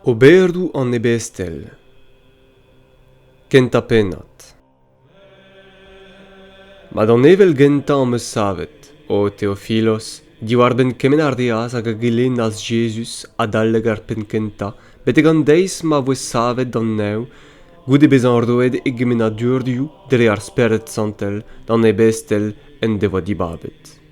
Oberoù en Ebestel. Kenta pennat. Ma d'an evel genta am eus savet, o Theophilos, diwar ben kemenardias hag a gelen as Jesus a dalleg ar pen kenta, bet egan deiz ma voe savet d'an neu, goude bezan roed e Pennadoù dre ar Testamant Santel d'an Ebestel en devoa dibabet.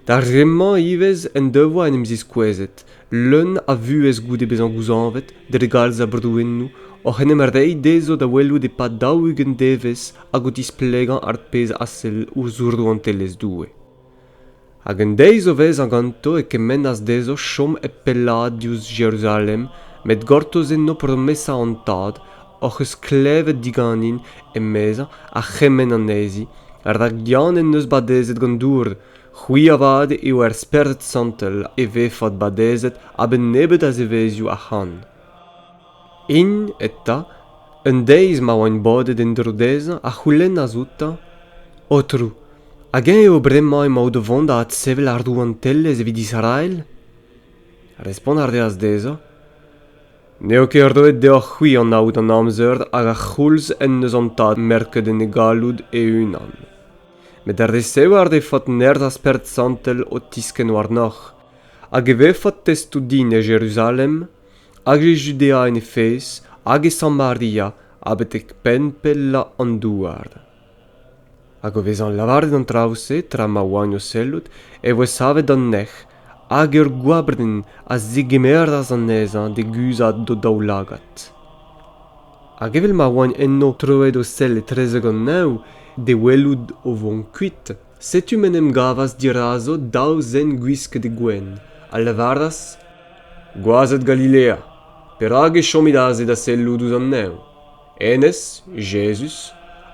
Dar remman ivez en devoa en emzis kwezet, l'un a vuez goude bezan gouzanvet, dre galz a brdouennou, och en emerdei dezo da welou de pa daougen devez a gotis plegan ar pezh assel ur zourdo an teles doue. Hag en deizo vez an ganto e kemen as dezo chom e pellad dius Jerusalem, met gortoz enno promessa an tad, och eus klevet diganin e meza a chemen an ezi, ar da gyan en neus badezet Glanndour, c'hwi avad eo ar Testamant Santel e vefad badezet a ben nebet a bloavezhioù a han. In etta, un deiz ma oan bodet en drodeza a c'houlenn a zouta, Oberoù, hagen eo bremañ e mao devant a sevel ar dou an tellez evit Israel? Respond ar deas deza, neo ket doet deoc'h c'hwi an aout an amzer hag a c'houlz en neus an tad merket en e galoud e unan. Met ar deseo ar de fat nerz a Testamant Santel o tisken war noch, hag e vefat testou din e Jerusalem, hag e Judea en Efes, hag e Samaria, a betek pen pella an douar. Hag o vez an lavardet an traouse tra ma oan o sellout e voe savet an nech, hag ur gwabrden a zegemerdas an nezan de guzat do daou lagat. Hag evel ma oan enno troet o sell e trezeg an neu, de weloud o von kuit, Setu menem gavas dirazo daou zen gwisket de gwen, a lavardas, gwazet Galilea, per hag e chomidaze da selloud an neu. Enes, Jesus,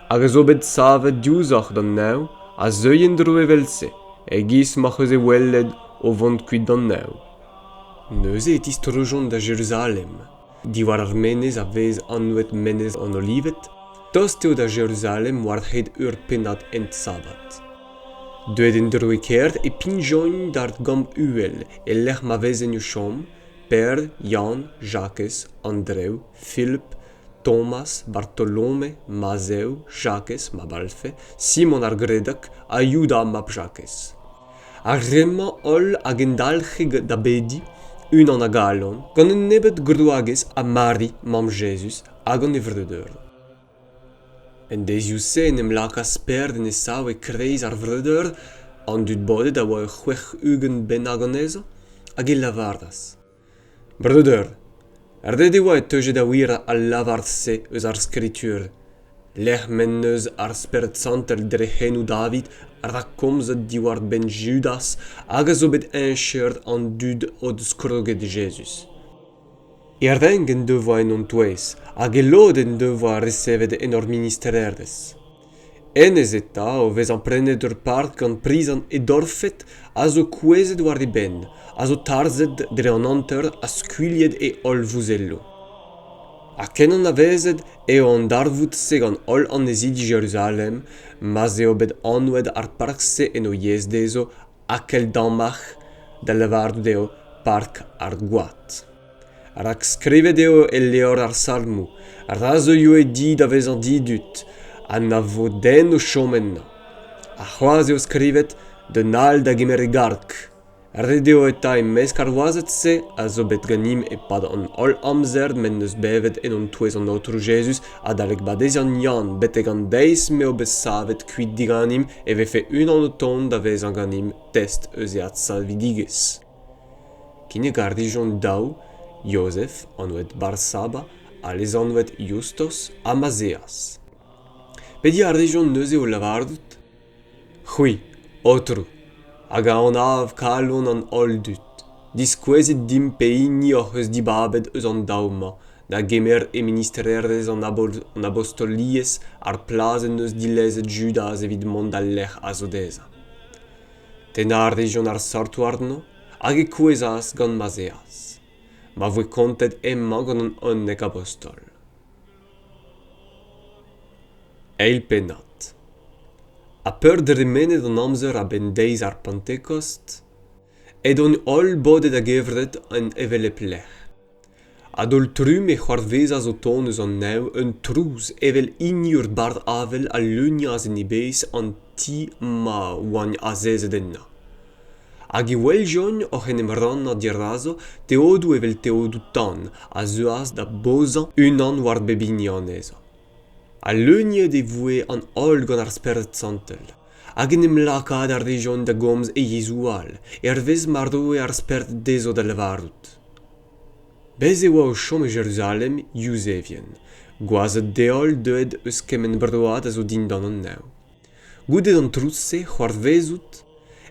hag a zo bet savet diouzach d'an neu, a zeuien dro e velse, e gis ma c'eus e welled o vont kuit d'an neu. Neuze et istrojon da Jerusalem, diwar ar menez a vez anouet menez an olivet, tost eo da Jerusalem war c'hed ur pennad ent sabat. Deuet en dro e kert e pinjoin d'ar gant uel e lec'h ma vezen eo chom, Per, Jan, Jacques, Andreu, Philip, Thomas, Bartolome, Mazeu, Jacques, ma balfe, Simon ar gredak, a Juda map Jacques. Ar remman ol hag en dalc'he da bedi, unan a galon, gant en nebet grouagez a Mari, mam Jesus, hag an evredeur. En dezioù se en em lakas perd en e sao e kreiz ar vredeur, an dud bodet a oa ur c'hwech ugen ben agoneza, hag e lavardas. Brother, ar de oa e teujet a wir a lavard se eus ar skritur. Lec'h men neus ar Testamant Santel dre c'hennoù David ar da komzet diwar ben Judas hag a zo bet encherd an dud od skroget Jesus. E ar den gen devoa en on touez, hag e lod en devoa resevet en ur ministererdez. Enez eta o vez an prenet ur part gant prizan e dorfet a zo kouezet war e ben, a zo tarzet dre an anter a skuiliet e ol vouzello. A kenan a vezet eo an darvout se gant ol an ezidi Jerusalem, mas eo bet anoued ar park se en o yez dezo a kel damach da lavardou deo park ar goat. Ar ak skrivet eo e leor ar salmou, ar razo eo e di da vez an didut, a na vo den o chomenna. A c'hoaz eo skrivet de nal da gemer e gark. Ar deo eta e mesk ar oazet se a zo bet ganim e pad an ol amzer men neus bevet en on touez an Oberoù Jesus a dalek badez an Jan bet egan deiz me o besavet kuit diganim e vefe un an o ton da vez an ganim test eus eat salvidigez. Kin e gardijon daou, Joseph, anouet Barsaba, a les anouet Justos a Mazeas. Pedi ar dejon neuze o lavardout? C'hwi, Oberoù, hag a an av kalon an ol dut. Diskwezet dim peini oc'h eus dibabet eus an daouma, da gemer e ministererdez an apostoliez ar plazen eus dilezet Judas evit mont al lec'h a zo deza. Ten ar dejon ar sartou arno, hag e kouezas gant Mazeas. Ma voe kontet emma gant an onnek apostol. Eil pennat. A peur de remenet an amzer a ben deiz ar Pentekost, ed on ol bodet a gevret an evel e plech. Adoltrum e c'hoarvezas o tonneus an neu un trouz evel ur bard avel a leunias en ebes an ti ma oan a zezet enna. Hag e weljon oc'h en emran a dirazo teodou evel teodou tan a zeuas da bozan unan war bebini aneza. A leuniet e voe an ol gant ar Bibl Santel. Hag en em lakaet ar rejon da gomz e yezoual, vez mardo e ar Bibl dezo da livarout. Bez e oa o chom e Jérusalem, Yousevien. Gwazet deol deuet eus kemen broad a zo din dan an neu. Goudet an trousse, c'hoarvezout,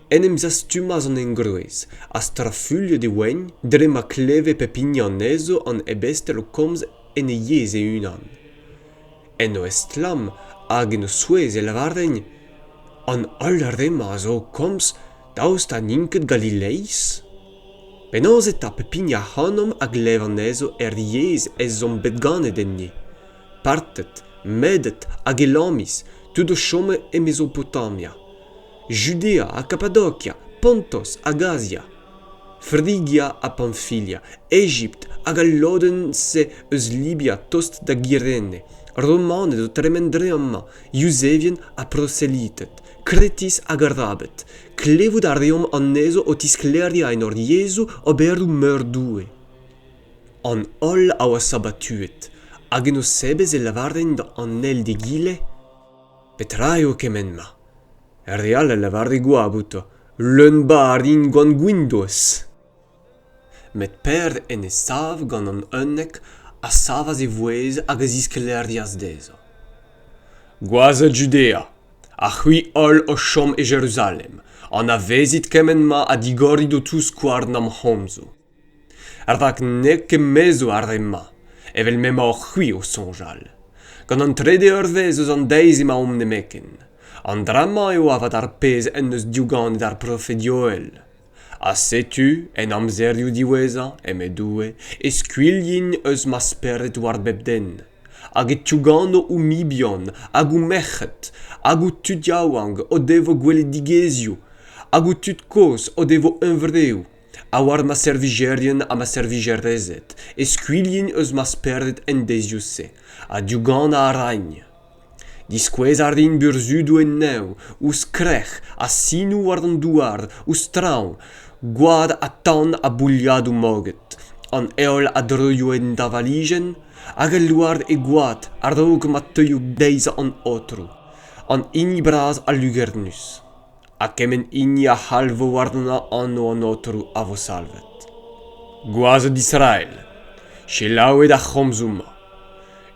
en em zastumaz an engruez, a strafulle de oen, dre ma kleve pepini an ezo an Ebestel o komz en e yez e unan. En o estlam, hag en o souez e lavardein, an ol rema a zo komz daoust a ninket Galileis? Penozet a pepini a hanom hag lev an ezo yez ez zon bet ganet enni. Partet, medet hag elamis, tout o chome e Mesopotamia. Judea a Cappadocia, Pontos hag Asia. Phrygia a Pamphylia, Egypt hag al loden se eus Libia tost da Gyrene. Romanet o tremendreamma, Yousevien a proselitet, Kretis hag Arabet. Klevout ar reom an ezo o tiskleria en or Jesu Oberoù meurdoue. An ol a oa sabatuet, hag en o sebez e lavarden da an el de gile? Petraio kemen ma. Real e lavarde guabuto, leun bar in gant gwindoz. Met per en e sav gant an unnek a savas e voez hag a zisklerdias dezo. Gwazet Judea, a c'hui ol o chom e Jérusalem, an a vezit kemen ma a digorid o tous kward nam homzo. Dak nek ke mezo ar ma, evel mema o c'hui o sonjal. Gant an trede vez eus an deiz ema omne meken. An drama eo avad ar pezh en eus diouganet ar profet Joel. A Setu, en amzerioù diweza, emedoue, e skuilhin eus ma speret war bebden. Hag e tiouganno ou mibion, hag ou mechet, hag ou tud yaouang o devo gwele digezioù, hag ou tud kos o devo envreoù, a war ma servigerien a ma servigerezet, e skuilhin eus ma speret en dezioù se, a diougan a ragn. Diskwez ar din burzudou en neu, ou skrech, a sinou war an douard, ou straou, gwad a tan a bouliadou moget, an eol a dreuio en da valigen, hag el douard e gwad ar droug ma teuio deiz an otrou, an ini braz a lugernus, a kemen ini a halvo wardna anno an otrou a vo salvet. Gwazet d'Israël, chelaouet a chomzouma.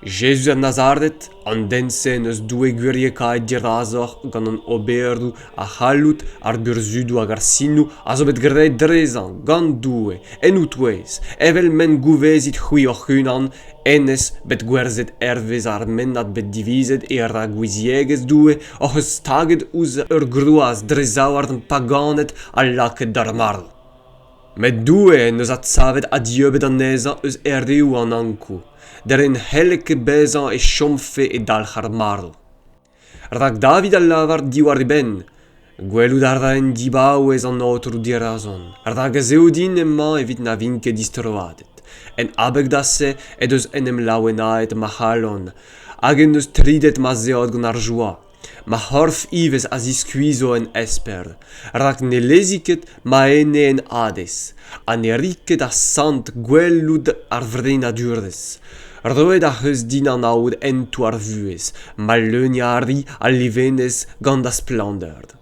Jésus a Nazaret, an dense neus doue gwiriekaet dirazoc'h gant an Oberoù a c'hallout ar burzudou hag ar sinou a zo bet graet drezan, gant doue, en outouez, evel men gouvezit c'hui oc'h unan, enez bet gwerzet vez ar mennad bet divizet e ar a gouiziegez doue oc'h eus staget ouz ur gruaz drezaou ar an paganet a lakaet d'ar marl. Met doue neus a tsavet a diebet an eza eus reoù an ankou. Der en helke bezan e chomfe e dalch ar marl. Rak David a lavar diwar e ben, gwellout ar da en dibaouez an otrou dirazon. Rak a zeodin emma evit na vinke distroadet. En abeg da se ed eus en em laouenaet ma c'halon, hag en eus tridet ma zeod gant ar joa. Ma c'horf ivez a ziskuizo en esper. Rak ne leziket ma ene en Hades. A ne riket a sant gwellout ar vrenadurez. Roed a c'heus din an aoud entou ar vuez, ma leuniari a livenez gant da splanderd.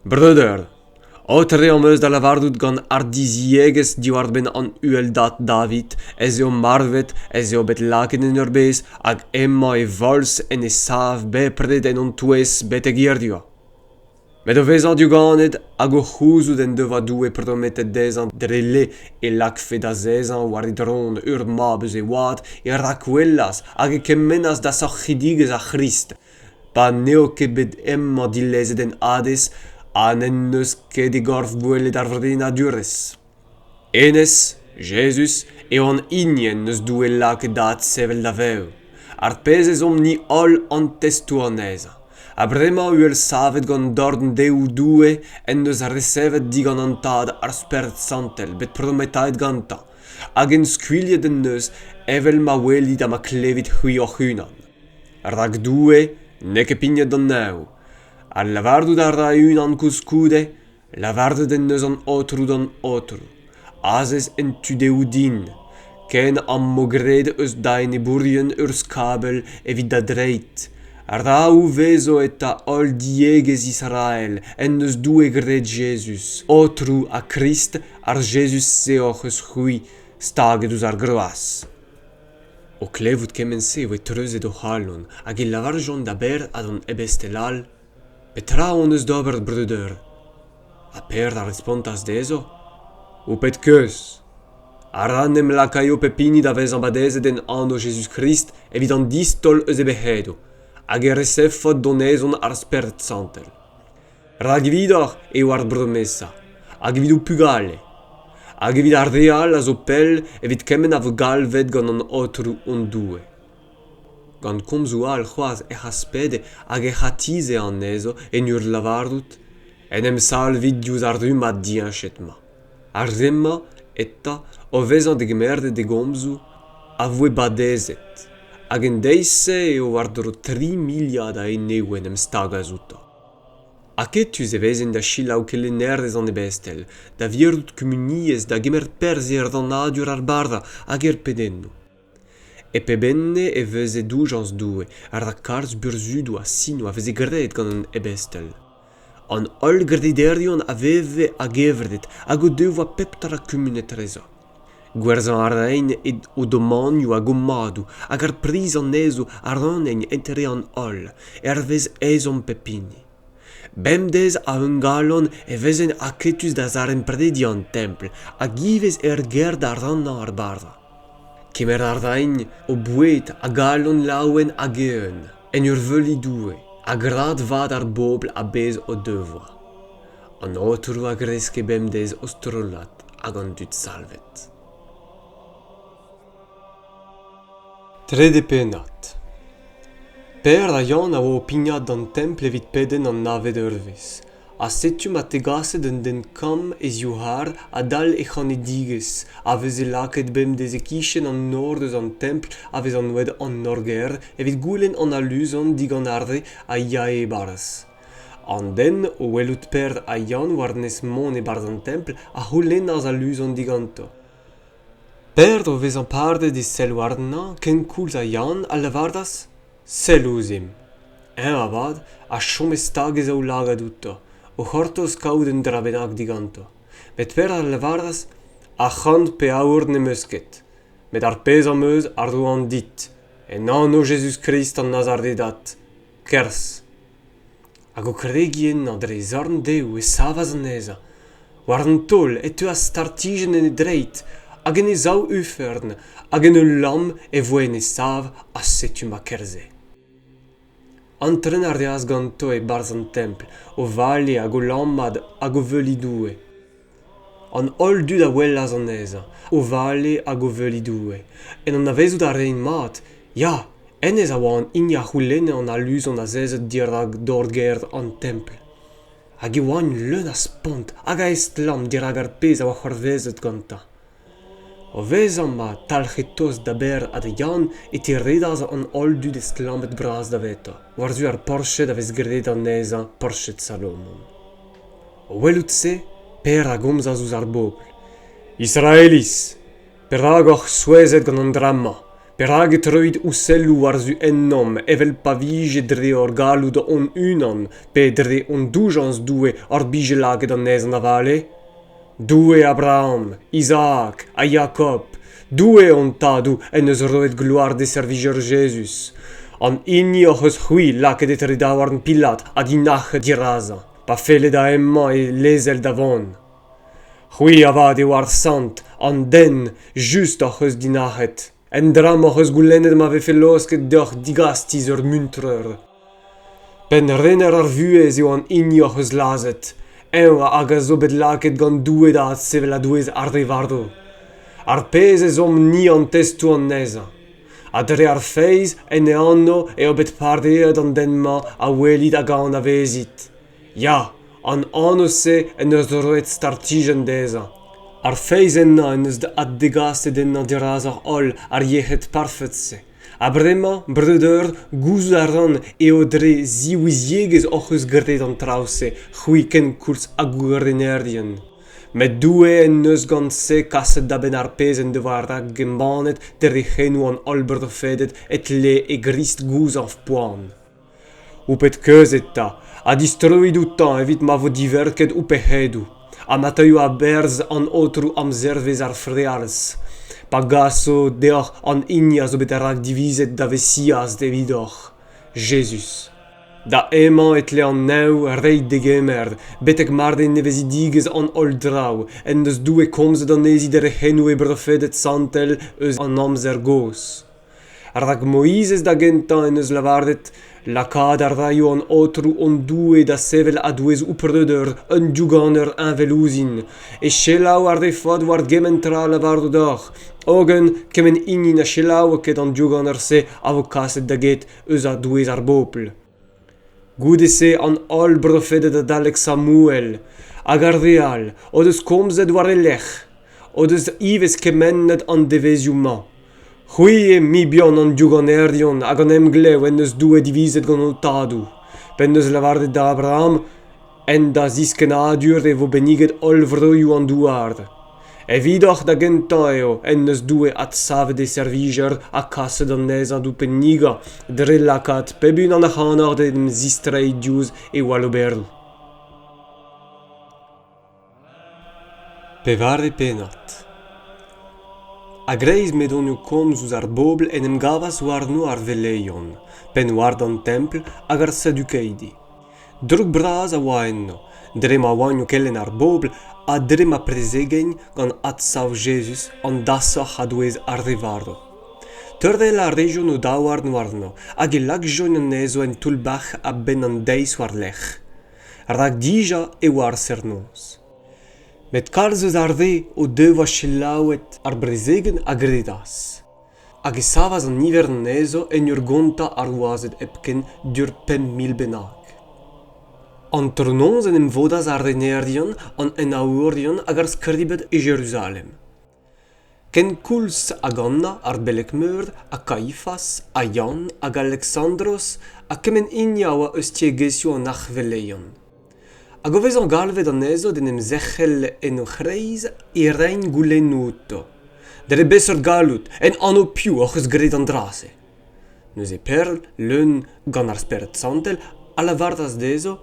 Brother, otre am eus da lavardout gant ar diziegez diwar ben an dat David, ez eo marvet, ez eo bet laket en ur bez, hag emma e vols en e sav bepred en an touez bet e girdio. Met o vezan diouganet hag o c'houzout en devadoù e prometet dezan drele e lakfe da zezan war e dron ur mabez e oad e rakwellas hag e kemenas da sorchidigez a Christ. Pa neo ket bet emma dilezet en Hades an en neus ket e gorf gwelet ar vrenadurez. Enez, Jesus, eo an inien neus doue lakaet dat sevel da veo. Ar pezh ez om ni ol an testou an eza. A brema uel savet gant dorden deoù doue en neus a resevet digan an tad ar Bibl Santel bet prometaet gantañ. Hag en skwiliet en neus, evel ma welit a ma klevit hui o hunan. Rak doue, neke pignet d'an neu. Al lavardu da ra unan kouskoude, lavardu den neus an otrou d'an otrou. Azez en tudeu din. Ken am mogred eus dain e bourien ur skabel evit da dreit. Ra ou vezo eta ol diegez Israel, en eus doue graet Jesus. Otrou a Christ ar Jesus seoch eus hui, staget eus ar groas. O klevout kemense oe treuzet o c'halon, hag e lavarjon da ber ad an Ebestel, petra on eus d'ober bruder. A per da respontas dezo? Ou pet keus? Aran em lakaio pepini da vez ambadeze den anno Jesus Christ evit an distol eus ebehedo, hag e resefot donezon ar Bibl Santel. Rag vidor eo ar bromesa, hag vidou pugale. Hag evit ar real a zo pel evit kemen a vo galvet gant an otrou on doue. Gant komzou al c'hoaz e c'haspede hag e c'hatize an ezo en ur lavardout, en em salvit diouz ar du mat dienchet ma. Ar remma eta o vezan de gemerde de gomzou a voe badezet, hag en deisse eo ar dro 3 miliad a eneouen em stagazouta. Aketus e vezen da chilau ke lenerdez an Ebestel, da vierdout comuniez da gemer perzer d'an adur ar barda hag er pedenno. E pe benne e veze doujans doue, ar da karz burzudou a sino a veze graet gant an Ebestel. An ol grederion a veve a gevredet hag o devo a peptar a comunet reza. Gwerzan ar rein o domaniou a gomadou hag ar priz an ezo ar anen entere an ol, er vez ezon pepini. Bemdez a un galon e vezen aketus da zaren prededi an tempel, a givez gerd ar an ar barda. Kemer ar dain o bouet a galon laouen a geun, en ur veli doue, a grad vad ar bobl a bez o devoa. An otrou a greske bemdez o strollad hag an dut salvet. Trede penat. Per a Yann a oa pignat d'an temple evit peden an navet eurvezh. A Setu ma tegase den kam e zioù a dal e digez, a vez e lakaet bemdez e kichen an nord eus an temple a vez an oued an norger, evit goulenn an aluzon dig an arde a ya e baraz. An den o welout per a Yann war nes mon e barz an temple a c'houlenn az aluzon diganto. Per o vez an parde de sel warna ken koulz a Yann a lavardas? Sel ouzim. Avad a chom e stagez au lagadouta, o c'hortoz kaout dra bennak diganto. Met per ar lavardas a c'hant pe aour ne meusket. Met ar pezh am eus ar do an dit. En anno Jesus Christ an Nazaredat. Kers. Hag o kregien an dre zorn deu e savaz an eza. War an tol e teu a startigen en e dreit, hag en e zau ufern, hag en e lam e voen e sav a Setu ma kerze. Antren ar deas ganto e barz an temple, o vale hag o lammad hag o veli doue. An ol dud a wellaz an eza, o vale hag o veli doue. En an avezout a rein mat, ya, en ez a oa an inia c'houlenne an aluzon a zezet dirag dorgerd an temple. Hag e oan leun a spont, hag a estlam dirag ar pezh a oa c'horvezet ganta. O vezan ma talc'hetoz da ber ad Yann e te redaz an ol dud estlamet braz da veta. War-zu ar porchet a vez graet an eza porchet Salomon. O welout se, per a gomzaz ouz ar bobl. Israelis, perag oc'h souezet gant an drama, perag et reuit ouselou war-zu en nom, evel pa vije dre or galout on unan, pe dre on doujans doue or bije laget an ez an avale? Doue Abraham, Isaac, a Jacob, doue on tadou en eus roet gloar de servigeur Jesus. An inni oc'h eus c'hwi laket et redawar an pilat a dinachet diraza, pa fele da emma e lezel davon. C'hwi avad e war sant, an den just oc'h eus dinachet, en dram oc'h eus goulennet ma vefe losket d'oc'h digastiz ur muntreur. Pen rener ar vuez eo an inni oc'h eus lazet, eo hag a zo bet laket gant doue da at sevel a douez ar revardo. Ar pezh ez om ni an testou an neza. A dre ar feiz en e anno eo bet pardeet an denma a welit hag an avezit. Ya, an anno se en eus roet startigen deza. Ar feiz enna en eus da ad degastet enna dirazar ol ar yechet parfetse. A brema, breder, gouz a ran eo dre ziwiziegez oc'h eus graet an trause, c'hwi ken koulz a gourenerdien. Met doue en eus gant se kaset da ben ar pezh en devar ag embannet dere c'henou an ol brefedet et le e grist gouz an poan. Oupet keuzet ta, a distroid outan evit ma vo diverket oupe hedou. A mateu a berz an otrou am zervez ar freals. Pa gaso deoc'h an inia zo bet rak divizet da vesias devidoc'h. Jesus. Da emañ et le an neu reit de gemerd, betek marde nevezidigez an ol drau, en deus doue komzet an ezi dere c'henou e Bibl Santel eus an amzer gos. Rak Moizez da gentan en eus lavardet, lakaet ar raio an otrou on doue da sevel a douez oupreder un dioganer invelouzin, e chelaou ar defad war gementra lavardo d'oc'h, ogen kemen inin a chelaou ket an dioganer se avo kaset da get eus a douez ar bopl. Goudese an ol brefedet a dalek Samuel, hag ar real, o deus komzet war e lech, o deus ivez kemennet an devezhioù ma. C'hwi e mi bihan an dioganerdion hag an emglev en eus doue divizet gant Tadoù. Pen eus lavardet da Abraham, en da zisken adur e vo beniget ol vroioù an douard. Evidoc'h da gentan eo en eus doue at savet e serviger a kaset an nez an doupen niga, dre lakaet pebun an ac'hanor d'em zistrei diouz e wal Oberoù. Pevar e pennad. A greiz medonio komz ouz ar bobl en em gavas warno ar beleien, pen war d'an templ hag ar Sedukeidi. Drug braz a oa enno, dre ma oanio kellen ar bobl a dre ma prezegegn gant atsav Jesus an dasoc'h a douez ar revardo. Teurdel a region o daouarn warno, hag e lak join an ezo en toulbach a ben an deiz war lech. Rak dija e war sernoz. Met kalzeus ar ve o devoa chelaouet ar brezegen a gredas. Hag e savas an niver an ezo en ur gonta ar oazet epken dur 5.000 benag. An trononz en em vodas ar renerdion, an enaourion hag ar skribet e Jerusalem. Ken koulz a Anna ar belek meurd, a Caïphas, a Jan hag Alexandros, a kemen inia oa eus tiegezio an ach beleien. Hag o vez an galvet an ezo den em zechel en o c'hreiz e rein goulennoù outo. Dere besser galout, en an o piou oc'h eus graet an drase. Neus e perl, leun gant ar Bibl Santel, a lavardas dezo,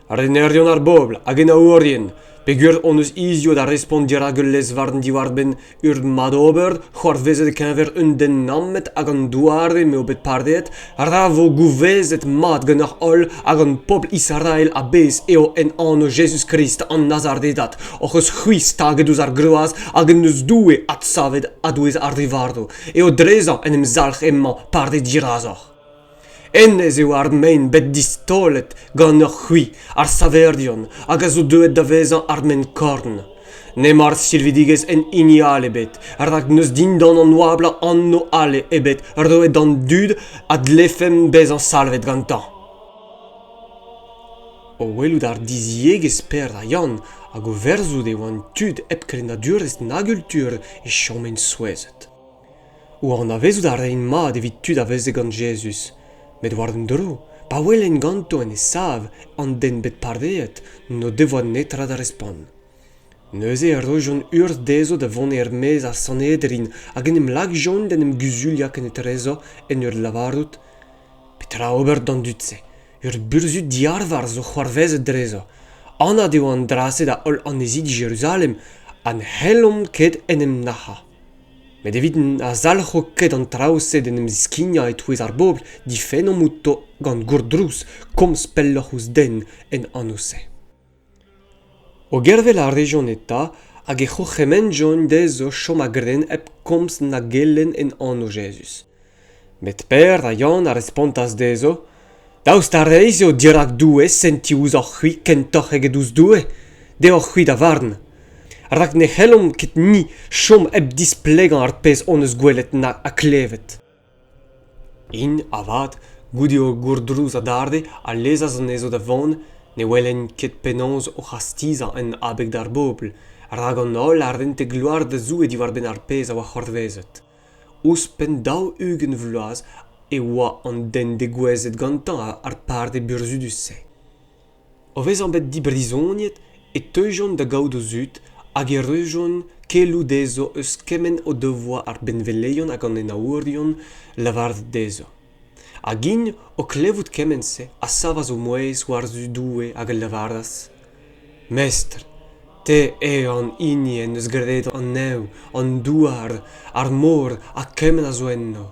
ar renerdion ar bobl, hag en aourien, pegur on eus izio da respondir a geulez warn diwar ben ur madober, c'hoar vezet kenver un den nammet hag an douare me o bet pardet, ra vo gouvezet mat gant ar ol hag an popl Israel a bez eo en anno Jesus Christ an nazardedat, oc'h eus c'hwi staget ouz ar groaz hag en eus doue at savet a douez ar revardo, eo drezan en em zalc'h emman pardet dirazoc'h. Ennez eo ar mein bet distolet gant ur c'hwi, ar saverdion, hag a zo deuet da vezan ar men korn. Ne mar silvidigez en inial ebet, rak neus dindan an oabla anno ale ebet, roet an dud ad lefem bez an salvet gantan. O welout ar diziegez per a Jan, hag o verzout eo an tud ep krenadurez nagultur e chomen souezet. Ou an avezout ar rein mad evit tud a veze gant Jesus. Met war den dro, pa welen ganto en e sav an den bet pardeet, no devoa netra da respon. Neuze e rojon ur dezo da vone er mez a sonerezh hag en em lak joun den em guzuliak en et rezo en ur lavarout, petra ober dan dutze, ur burzut diarvar zo c'hoarvezet drezo. Anna deo an drase da ol an ezi di Jerusalem, an helom ket en em naha. Met evit a zalc'ho ket an trause den em skinia et touez ar bobl di fenom outo gant gourdrous komz pelloc'h ouz den en anose. O gervel a region eta hag e c'hoc'hemen join dezo chom a gren ep komz na gellen en anno Jesus. Met per a Jan a respontas dezo, daoust a reiz eo dirak doue senti ouz ar c'hwi kentoc'h eget ouz doue, de ar c'hwi da varn. Rak ne c'hellom ket ni chom eb displegan ar pezh on eus gwelet na a klevet. In, avad, goudi o gourdrouz a darde a lezaz an ezo da vont, Ne wellen ket penons o chastiza en abeg d'ar bobl, rag an ol ar rente gloar da zoe diwar ben ar pezh a oa c'horvezet. Ous Pennadoù ugen vloaz e oa an den de gwezet gantan ar par de burzudus se. O vez an bet di Brezhoneg e teujon da gaout o zut hag e reujon kelou dezo eus kemen o devoa ar benveleion hag an enaourion lavard dezo. Hag in o klevout kemense a savas o moez war zudoue hag el lavardas. Mestr, te an inien eus graet an neu, an douar, ar mor a kemen a zo enno.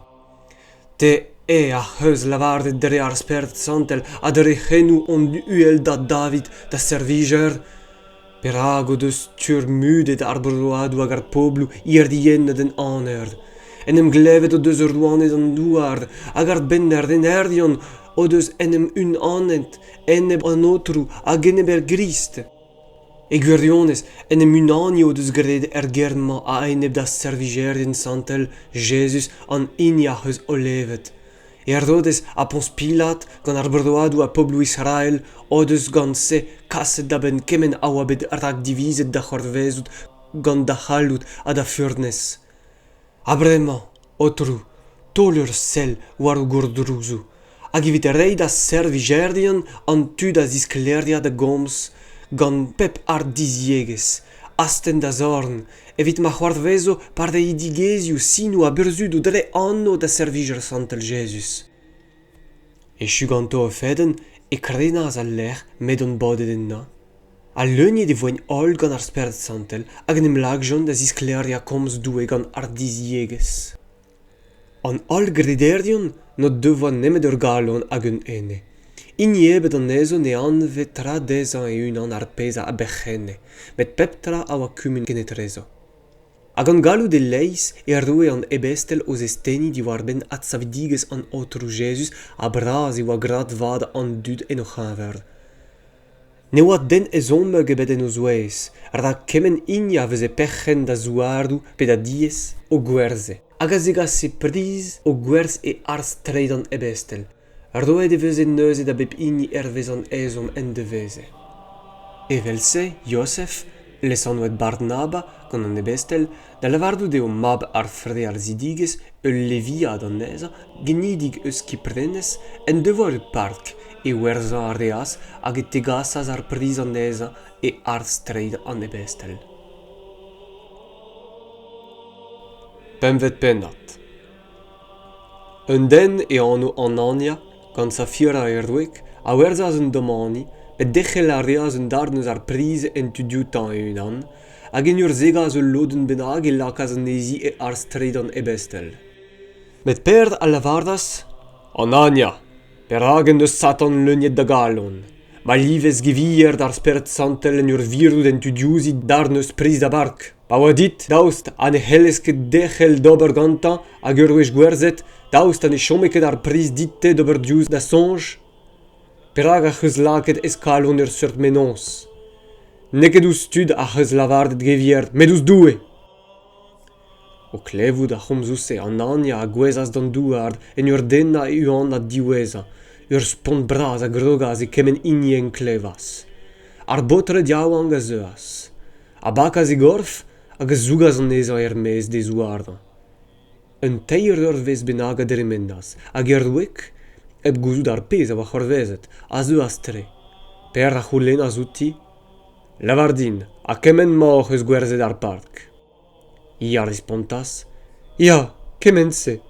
Te a heus lavardet dre ar Santel a dre chenou on uel da David da serviger. Per ago deus turmudet ar broavezhioù hag ar poblu irdien den aner. Enem glevet o deus ur douanet an douar, hag ar benner den erdion o deus enem un anet, eneb an oteroù hag eneb er grist. E gwirionez, enem un ani o deus graet er germa a eneb da serviger den Santel, Jesus an inia heus o levet. E ar rodez a pons Pilat gant ar broavezhioù a poblu Israel o deus gant se kaset da ben kemen a oa bet rag divizet da c'horvezout gant da c'hallout a da furnez. A bremañ, oteroù, tol ur sell war o gourdrouzou, hag evit rei da servigerdian an tu da zisklerdia da gomz gant pep ar diziegez, asten da zorn, evit ma c'horvezo par da idigezioù sinou a burzudou dre anno da serviger Santel Jesus. E chuganto o feden e krenaz al lec'h met on badet enna. A leuniet e voen ol gant ar Santel hag en em lagjon da ziskleria komz doue gant ar diziegez. An ol grederdion not devoa nemet ur galon hag un ene. Iniebet an ezo ne anvet tra 10 an e unan ar pezh a Brezhoneg, met pep tra a oa kumen genetrezo. Hag an galou de leiz e roe an Ebestel o zesteni diwar ben at savidigez an oteroù Jesus a braz e oa grad vada an dud en o c'haver. Ne oa den ezonmeg ebet en o zouez, rag kemen inia veze perchen da zouardou pe da diez o gwerze, hag a zega se priz o gwerz e ars treid an Ebestel. Roet e veze neuze da bep ini vez an ezom en de veze. Evel se, Joseph, lesanouet Barnaba gant an Ebestel, da lavardou deo mab ar fre ar zidigez ul leviad an eza, genidig eus kiprenez en devoa ur park e werza ar reas hag e tegasas ar priz an eza e ar streid an Ebestel. Pemvet pennat. Un den e anno an ania, gant sa fiera e roek, a werzas un domani, bet dechel ar reas un darneus ar priz en tudiout an e unan, hag en ur zegaz ul loden benag e lakaz an ezi e ar streid an Ebestel. Met perd a lavardas, an ania, per hagen deus satan leuniet da galon. Ma livez gevier d'ar Santel en ur virou den tudiozi darneus priz da bark. Pa oa dit, daoust an e helesket dechel d'ober gantan hag ur wech gwerzet, daoust an e chomeket ar priz ditte d'ober diouz da sonj. Per hag a c'heus lakaet eskalon ur seurt menons. Neket ouz stud a c'heus lavardet gevier, met ouz doue. O klevout a c'homzouse an ania a gwezas d'an douard en ur denna e uan a diweza, ur spont braz a grogaz e kemen inien klevas. Ar botre diaouang a zeuas. A bakaz e gorf hag a zougaz an eza mez de zouardan. Un teir ur vez benag a dremendas, hag ur wek eb gouzout ar pezh a oa c'horvezet, a zeuas tre. Per a c'houlen a zouti, lavardin, a kemen moc'h eus gwerzet ar park. Ia rispontas, ya, kemen se.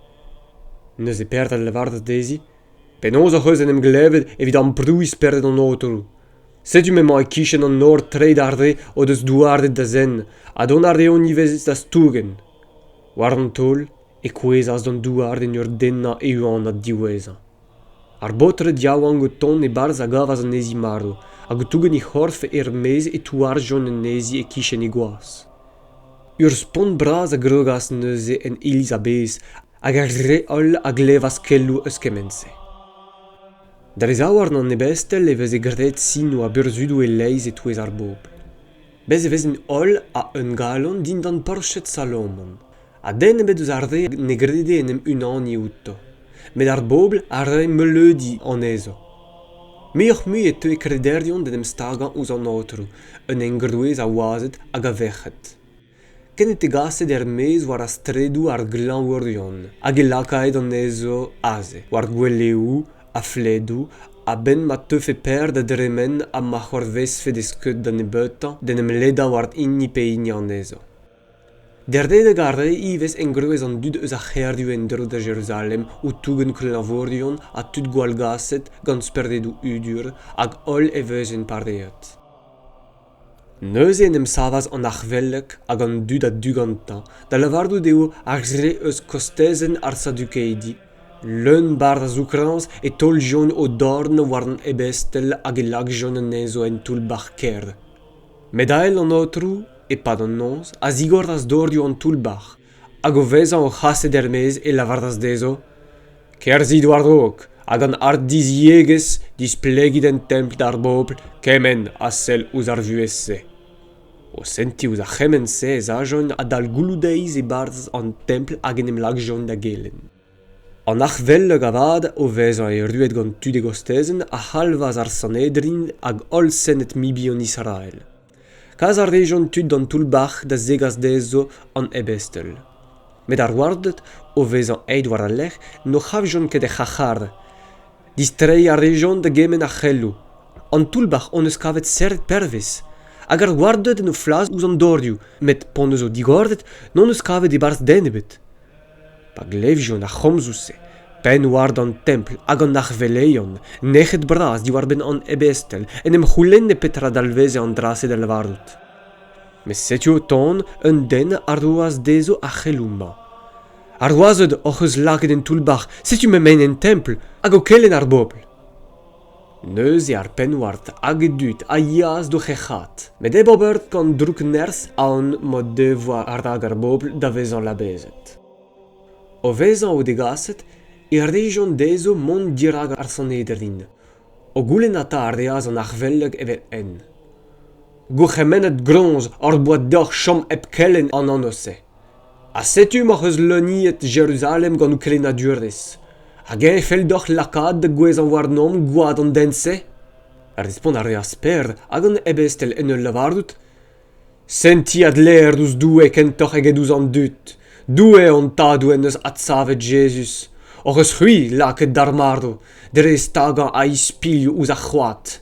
Neus e perd al lavardas dezi, penaos a c'heus en em glevet evit an prouiz perdet an oteroù. Setu me e kichen an nor treid ar dre o deus douardet da zen, a don ar deon nivez da stougen. War an tol, e kouezas d'an douard en ur denna e uan a diweza. Ar botre diaouang o ton e barz a gavas an ezi mardo, hag o tougen e c'horf mez e touarjon en ezi e kichen e goaz. Ur spont braz a grogas neuze en iliz a bez, hag ar re ol a glevas kellou eus kemense. Dar ez awar an Ebestel e vez e graet sinou a burzudou e leiz e touez ar bob. Bez e vez en ol a un galon din d'an porchet Salomon. A den ebet eus ar re ne grede en em un ani outo. Met ar bobl ar re meleudi an ezo. Meoc'h mu e teu krederion den em stagan ouz an Oberoù, un engrdouez a oazet hag a vec'het. Kennet e gaset mez war a stredou ar glandourion, hag e lakaet an ezo aze, war gweleou, a fledou, a ben ma teuf e per da dremen a ma c'horvezfe de skeut d'an e beutan, den em leda war inni pe inni an ezo. Derde garre ivez engrdouez an dud eus a c'herdiou en drou da Jérusalem ou tougen glandourion a tud gwall gaset gant sperdedou udur hag ol e veuzen pardeet. Neuze en em savaz an arvelek hag an dud a dugantan, da lavardou deo ar zre eus kostezen ar sadukeidi, leun bar a zoukranz e tol jon o dorn war an Ebestel hag e lag jon an ezo en toul bar ker. Medael an Oberoù e pad an noz, a zigor as dordio an toul bar, hag o vezan o c'haset mez e lavardas dezo, kerzid war drog, hag an art dizieges displegit en templ d'ar bobl kemen a sel ouz ar vuesse. O senti ouz a c'hemen se ez a join a dal gouloudeiz e barz an templ hag en em lag join da gelen. An arvelleg avad o vezan e ruet gant tud e gostezen a halvaz ar Sanedrin hag ol senet mibi an Israel. Kaz ar rejon tud d'an toul bach da zegas dezo an Ebestel. Met ar wardet o vezan eid war a lech no c'hav jon ket e c'hachar. Distrei ar rejon da gemen a c'hellou. An toul bach on eus kavet seret pervez. Hag ar wardet en o flaz ouz an dordiou, met pon eus o digordet non eus kavet e barz denebet. Pa glev jon a c'homzouse, pen war d'an templ hag an arveleion, nechet bras di war ben an Ebestel, en em c'houlenn e petra dalveze an draset el vardout. Me Setu o ton un den ar oaz dezo a c'hellouma. Ar oazet oc'h eus laket en toul bach, Setu me men en templ hag o kellen ar bobl. Neuz e ar penwart hag e dut a yaz do c'hechat, met e bobert gant drouk nerz an mod devoa ar hag ar bobl da vezan labezet. O vezan o degaset e rejon dezo mont dirag ar Sanedrin. O goulenn ata ar deaz an arvelleg evet en. Gouchemennet gronz ar boad d'or chom ep kellen an anose. A Setu m'oc'h eus leuniet Jérusalem gant o Pennadoù. Hag e fel d'oc'h lakaat da gwez an war nom gouad an dense? Ar dispon ar reas per hag an Ebestel en ul lavardout. Senti ad l'air ouz doue kentoc'h eget ouz an dut. Doue an tadou en eus at savet Jesus. Oc'h eus c'hui laket d'ar mardo, dre stagan a ispilioù ouz a c'hoat.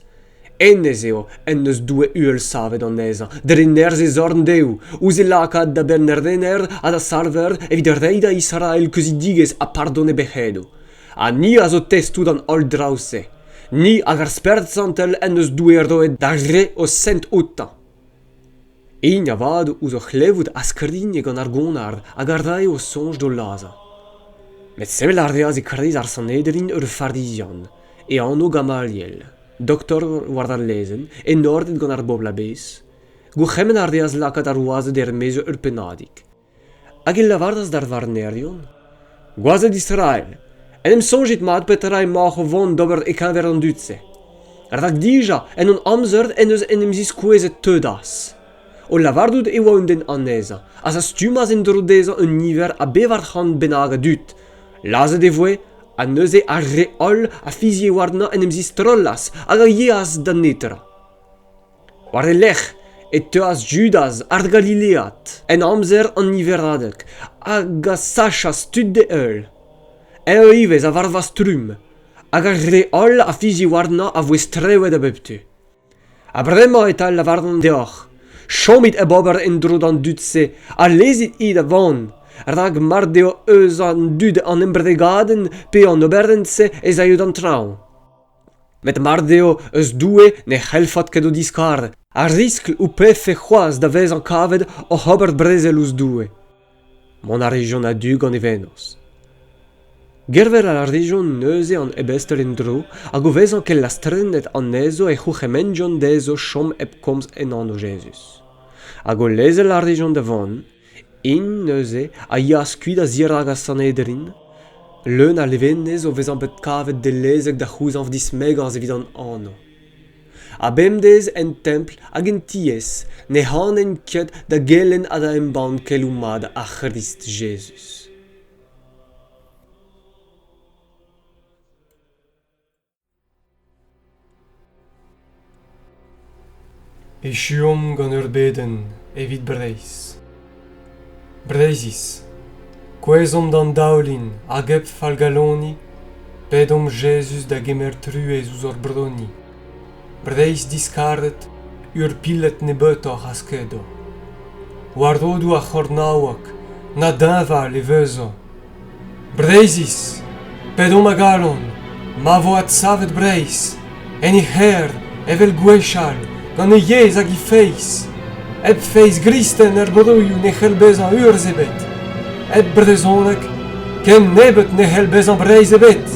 Ennez eo en eus doue uel savet an ezan, dre nerz e zorn deu, ouz e lakaat da bernerdener a da sarver evit reida Israel keuzidigez a pardonne bechedo. A ni a zo testout an ol drause, ni hag ar Bibl Santel en eus doue erdoet da gre o sent outan. Ein a vad ouz o c'hlevout a skrinne gant ar gonard hag ar dae o sonj do laza. Met sevel ar deaz e kreiz ar Sanedrin ur fardizian, e anno Gamaliel, doktor war ar lezen, e nordet gant ar bobl a bez, gouchemen ar deaz lakat ar oazet mezo ur pennadig. Hag e lavardas d'ar varnerion? Gwazet Israel, en em sonjit mat petra e mach o vont d'ober e kanver an dutse. Ar dag dija en on amzerd en eus en em ziskouezet teudas. O lavardout e oa un den aneza, as a stumaz en drodeza un niver a bevar c'hant benag a dut. Lazet e voe, a neuze a re ol a fizi e warna en em zi strollas hag a yeaz da netra. War e lech e teaz Judas ar Galileat, en amzer an niveradek, hag a sachas tud de eul. Eo ivez a varva strum, hag a re ol a fizi e warna a voe strewet a beptu. A brema et al lavardan deoc'h, chomit e bober en drod an dutse, a lezit id a van, rag mar deo eus an dud an embregaden pe an oberense ez a an traoù. Met mar deo eus doue ne c'helfat ket o diskar, a riskl ou pefe c'hoaz da vez an kavet o c'hober brezel ouz doue. Mon a rejon a dug an evenos. Gerver a la rejon neuze an Ebestel en dro, hag o vezan kel la strennet an ezo e c'houchemenjon dezo chom ep komz en an o Jesus. Hag o lezel la rejon da van, in neuze a yas kuit a zirag a Sanedrin, leun a levenez o vezan bet kavet de lezek da c'houzanv dismegans evit an anno. A bemdez en templ hag en tiez, ne han en ket da gelen a da embannet keloumad a Christ Jesus. Echuom gant ur beden evit Breiz. Breizis, kwezom d'an daoulin hag ep fall galoni, pedom Jesus da gemer truez ouz ur broni. Breiz diskardet ur pillet nebeutor askedo. Wardodou a c'hord nawak, na dinva levezo. Breizis, pedom a galon, ma vo at savet Breiz, en e her, evel gwechal, gant e yez hag e feiz. Eb feiz gristen Oberoù ne c'hellbezan urzh ebet. Eb Brezhoneg, ken nebet ne c'hellbezan Breiz ebet.